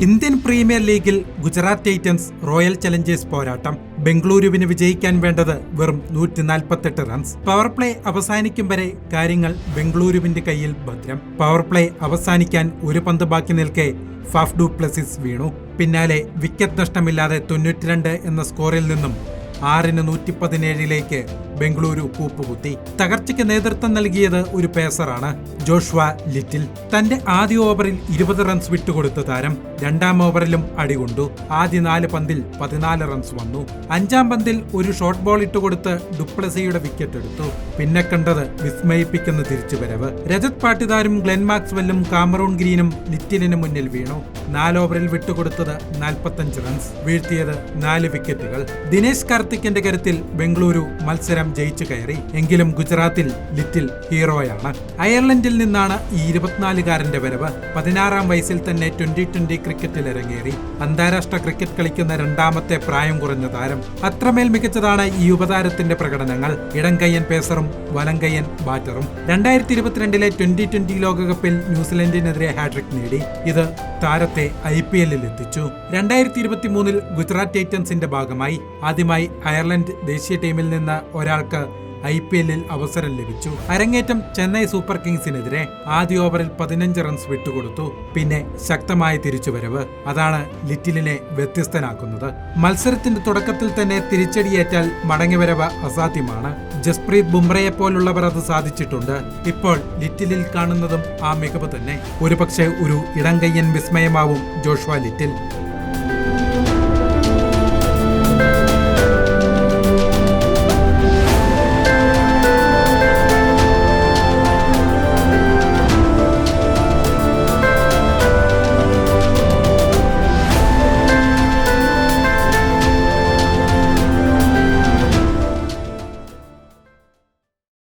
Indian premier ലീഗിൽ Gujarat Titans royal Challengers പോരാട്ടം. ബംഗളൂരുവിന് വിജയിക്കാൻ വേണ്ടത് വെറും 148 റൺസ്. പവർ പ്ലേ അവസാനിക്കും വരെ കാര്യങ്ങൾ ബംഗളൂരുവിന്റെ കയ്യിൽ ഭദ്രം. പവർ പ്ലേ അവസാനിക്കാൻ ഒരു പന്ത് ബാക്കി നിൽക്കെ ഫാഫ് ഡു പ്ലസിസ് വീണു. പിന്നാലെ വിക്കറ്റ് നഷ്ടമില്ലാതെ 92 എന്ന സ്കോറിൽ നിന്നും 6-117 ബംഗളൂരു കൂപ്പുകുത്തി. തകർച്ചയ്ക്ക് നേതൃത്വം നൽകിയത് ഒരു പേസറാണ്, ജോഷ്വ ലിറ്റിൽ. തന്റെ ആദ്യ ഓവറിൽ 20 റൺസ് വിട്ടുകൊടുത്ത താരം രണ്ടാം ഓവറിലും അടികൊണ്ടു. ആദ്യ 4 പന്തിൽ 14 റൺസ് വന്നു. 5-ാം പന്തിൽ ഒരു ഷോർട്ട് ബോൾ ഇട്ടുകൊടുത്ത് ഡുപ്ലസിയുടെ വിക്കറ്റ് എടുത്തു. പിന്നെ കണ്ടത് വിസ്മയിപ്പിക്കുന്ന തിരിച്ചുവരവ്. രജത് പാട്ടിദാരും ഗ്ലെൻ മാക്സ്വെല്ലും കാമറൂൺ ഗ്രീനും ലിറ്റിലിന് മുന്നിൽ വീണു. 4 ഓവറിൽ വിട്ടുകൊടുത്തത് 45 റൺസ്, വീഴ്ത്തിയത് 4 വിക്കറ്റുകൾ. ദിനേശ് കാർത്തിക്കിന്റെ കരുത്തിൽ ബംഗളൂരു മത്സരം ജയിച്ചു കയറി. എങ്കിലും ഗുജറാത്തിൽ ലിറ്റിൽ ഹീറോയാണ്. അയർലൻഡിൽ നിന്നാണ് ഈ 24-കാരന്റെ വരവ്. 16-ാം വയസ്സിൽ തന്നെ 2020 ക്രിക്കറ്റിൽ ഇറങ്ങേറി. അന്താരാഷ്ട്ര ക്രിക്കറ്റ് കളിക്കുന്ന 2ാമത്തെ പ്രായം കുറഞ്ഞ താരം. അത്രമേൽ മികച്ചതാണ് ഈ യുവതാരത്തിന്റെ പ്രകടനങ്ങൾ. ഇടംകയ്യൻ പേസറും വലംകയ്യൻ ബാറ്ററും. 2022 2020 ലോകകപ്പിൽ ന്യൂസിലൻഡിനെതിരെ ഹാട്രിക് നേടി. ഇത് താരത്തെ IPL എത്തിച്ചു. 2023 ഗുജറാത്ത് ടൈറ്റൻസിന്റെ ഭാഗമായി ആദ്യമായി അയർലൻഡ് ദേശീയ ടീമിൽ നിന്ന് ഒരാൾക്ക് IPL അവസരം ലഭിച്ചു. അരങ്ങേറ്റം ചെന്നൈ സൂപ്പർ കിങ്സിനെതിരെ. ആദ്യ ഓവറിൽ 15 റൺസ് വിട്ടുകൊടുത്തു. പിന്നെ ശക്തമായ തിരിച്ചുവരവ്. അതാണ് ലിറ്റിലിനെ വ്യത്യസ്തനാക്കുന്നത്. മത്സരത്തിന്റെ തുടക്കത്തിൽ തന്നെ തിരിച്ചടിയേറ്റാൽ മടങ്ങിവരവ് അസാധ്യമാണ്. ജസ്പ്രീത് ബുംറയെ പോലുള്ളവർ അത് സാധിച്ചിട്ടുണ്ട്. ഇപ്പോൾ ലിറ്റിലിൽ കാണുന്നതും ആ മികവ് തന്നെ. ഒരുപക്ഷെ ഒരു ഇടംകയ്യൻ വിസ്മയമാവും ജോഷ്വ ലിറ്റിൽ.